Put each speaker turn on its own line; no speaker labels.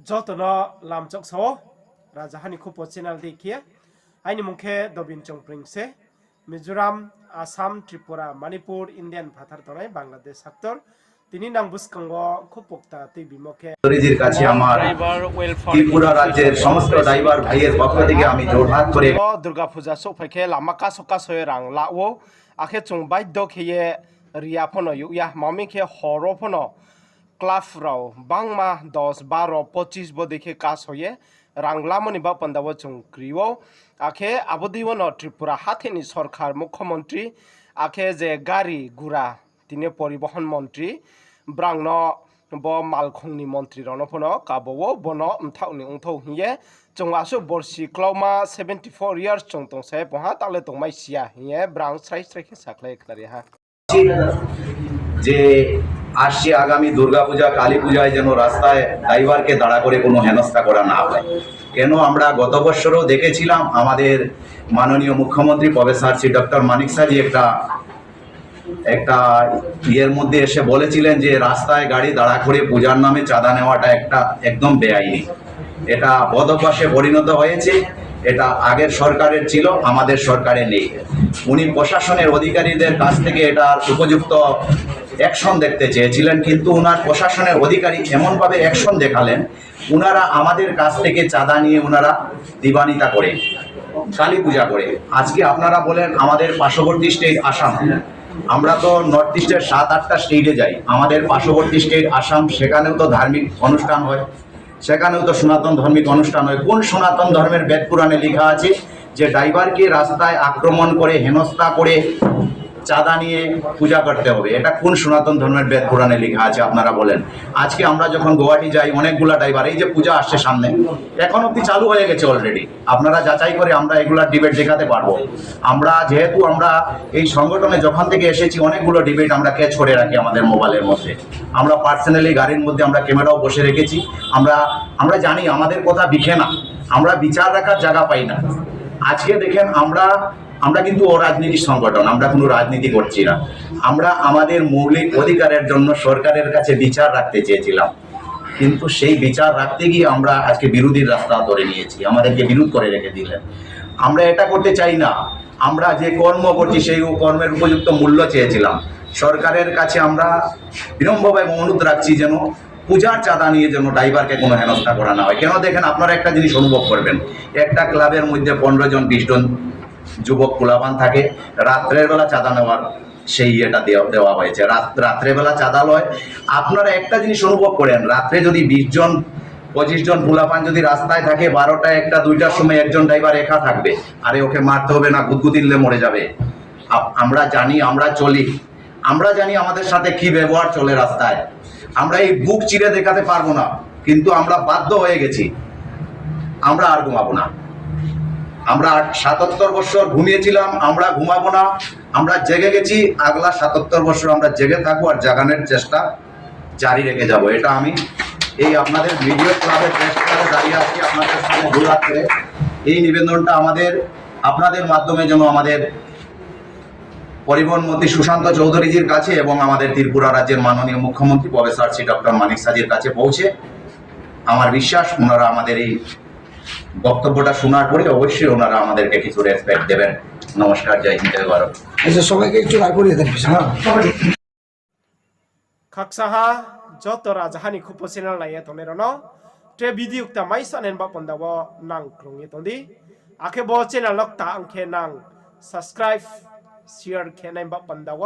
যতনো লামচক so রাজাহানি খুপো channel দেখিয়ে আইনি মুখে দবিন চংপ্রিংসে মিজোরাম আসাম ত্রিপুরা মণিপুর ইন্ডিয়ান ভাতার তনাই বাংলাদেশ সাক্তর তিনি নাং বুসকঙ্গ খুপোক্তা তুই বিমুখে
রিজির কাছে আমার ত্রিপুরা রাজ্যের সমস্ত ড্রাইভার ভাইয়ের পক্ষ থেকে আমি জোরহাত করে
দুর্গা পূজা সফাইখে লামাকা সকা সয়ে রাং লাও আখে চং বাইদ্য খেয়ে রিয়া ফনো ইয়া মামিখে হর ফনো ক্লাব রাও বাংমা 10, 12, 25 বো দেখে কাজ হয়ে রাংলামনি বা পন্দাব চংক্রিও আখে আবদিবন ত্রিপুরা হাথেনি সরকার মুখ্যমন্ত্রী আখে যে গাড়ি গুড়া তিনি পরিবহন মন্ত্রী ব্রাংন ব মালখংনি মন্ত্রী রনফনো কাবো বন উমথাউনি উংথৌ হিয়ে চংআসু বর্ষি ক্লাউমা 74 ইয়ার্স চংতংসে পহা তালে তংমাই সিয়া হিয়ে ব্রাং স্রাই স্রাইকে সাকলাই খারি হা
যে আসছে আগামী দুর্গাপূজা কালী পূজায় যেন রাস্তায় ড্রাইভারকে দাঁড়া করে কোনো হেনস্থা করা না হয়। কেন আমরা গত বছরও দেখেছিলাম আমাদের মাননীয় মুখ্যমন্ত্রী প্রফেসর শ্রী ডক্টর মানিক সাজি একটা ইয়ের মধ্যে এসে বলেছিলেন যে রাস্তায় গাড়ি দাঁড়া করে পূজার নামে চাঁদা নেওয়াটা একদম বেআইনি। এটা বদ অভ্যাসে পরিণত হয়েছে। এটা আগের সরকারের ছিল, আমাদের সরকারে নেই। উনি প্রশাসনের অধিকারীদের কাছ থেকে এটার উপযুক্ত অ্যাকশন দেখতে চেয়েছিলেন, কিন্তু উনার প্রশাসনের অধিকারী এমনভাবে অ্যাকশন দেখালেন, উনারা আমাদের কাছ থেকে চাঁদা নিয়ে উনারা দিবানিতা করে কালী পূজা করে। আজকে আপনারা বলেন আমাদের পার্শ্ববর্তী স্টেট আসাম, আমরা তো নর্থ ইস্টের 7-8টা স্টেটে যাই, আমাদের পার্শ্ববর্তী স্টেট আসাম, সেখানেও তো ধার্মিক অনুষ্ঠান হয়, সেখানেও তো সনাতন ধর্মিক অনুষ্ঠান হয়। কোন সনাতন ধর্মের বেদ পুরাণে লেখা আছে যে ড্রাইভারকে রাস্তায় আক্রমণ করে হেনস্থা করে চাঁদা নিয়ে পূজা করতে হবে? এটা কোন সনাতন ধর্মের বেদ পুরাণে লেখা আছে আপনারা বলেন? আজকে আমরা যখন গুয়াহাটি যাই, অনেকগুলা ড্রাইভার, এই যে পূজা আসছে সামনে, এখন অব্দি চালু হয়ে গেছে অলরেডি, আপনারা যাচাই করে আমরা এগুলা ডিবেট দেখাতে পারবো। আমরা যেহেতু আমরা এই সংগঠনে যখন থেকে এসেছি, অনেকগুলো ডিবেট আমরা ক্যাচ করে রাখি আমাদের মোবাইলের মধ্যে। আমরা পার্সোনালি গাড়ির মধ্যে আমরা ক্যামেরাও বসে রেখেছি। আমরা জানি আমাদের কথা বিখে না, আমরা বিচার রাখার জায়গা পাই না। আজকে দেখেন আমরা কিন্তু অরাজনীতির সংগঠন, আমরা কোনো রাজনীতি করছি না। আমরা আমাদের মৌলিক অধিকারের জন্য সরকারের কাছে বিচার রাখতে চেয়েছিলাম, কিন্তু সেই বিচার রাখতে গিয়ে আমরা আজকে বিরোধীর রাস্তা ধরে নিয়েছি, আমাদেরকে বিরোধ করে রেখে দিলেন। আমরা এটা করতে চাই না। আমরা যে কর্ম করছি সেই কর্মের উপযুক্ত মূল্য চেয়েছিলাম। সরকারের কাছে আমরা বিনম্রভাবে অনুরোধ রাখছি যেন পূজার চাঁদা নিয়ে যেন ড্রাইভারকে কোনো হেনস্থা করা না হয়। কেন দেখেন, আপনারা একটা জিনিস অনুভব করবেন, একটা ক্লাবের মধ্যে 15 জন 20 জন যুবক পোলাপান থাকে, রাত্রের বেলা চাঁদা নেওয়ার সেই এটা দেওয়া হয়েছে, রাত্রেবেলা চাঁদা লয়। আপনারা একটা জিনিস অনুভব করেন, রাত্রে যদি 20 জন 25 জন পোলাপান যদি রাস্তায় থাকে, 12টা 1টা 2টার সময় একজন ড্রাইভার একা থাকবে, আরে ওকে মারতে হবে না, গুদগুদ দিলে মরে যাবে। আমরা জানি, আমরা চলি, আমরা জানি আমাদের সাথে কি ব্যবহার চলে রাস্তায়। আমরা এই বুক চিরে দেখাতে পারবো না, কিন্তু আমরা বাধ্য হয়ে গেছি, আমরা আর ঘুমাবো না। আমরা 77 বছর ঘুমিয়েছিলাম, আমরা ঘুমাবো না, আমরা জেগে গেছি। আগলা 77 বছর আমরা জেগে থাকবো আর জাগানোর চেষ্টা জারি রেখে যাব। এটা আমি এই আপনাদের ভিডিও ক্লাবের প্রেস ক্লাবে দাঁড়িয়ে আছি, আপনাদের সামনে দুরাত করে এই নিবেদনটা আপনাদের মাধ্যমে যেন আমাদের পরিবহন মন্ত্রী সুশান্ত চৌধুরীজির কাছে এবং আমাদের ত্রিপুরা রাজ্যের মাননীয় মুখ্যমন্ত্রী প্রফেসর শ্রী ডক্টর মানিক সাজির কাছে পৌঁছে, আমার বিশ্বাস ওনারা আমাদের এই বক্তব্যটা শোনার পরে অবশ্যই ওনারা আমাদেরকে কিছু রেসপেক্ট দেবেন। নমস্কার, জয় হিন্দ, জয় ভারত।
সবাইকে একটু রাগ করিয়ে দেন।
খাকসাহা যত রাজহানি খুপো চ্যানেল নাইয়ে তনেরনো ট্রে ভিডিও তা মাইসানেন বা পন্দাব নাং ক্রুঙি তন্দি আখে ব চ্যানেল লকতা আংখে নাং সাবস্ক্রাইব শেয়ার খেনাই বা পন্দাব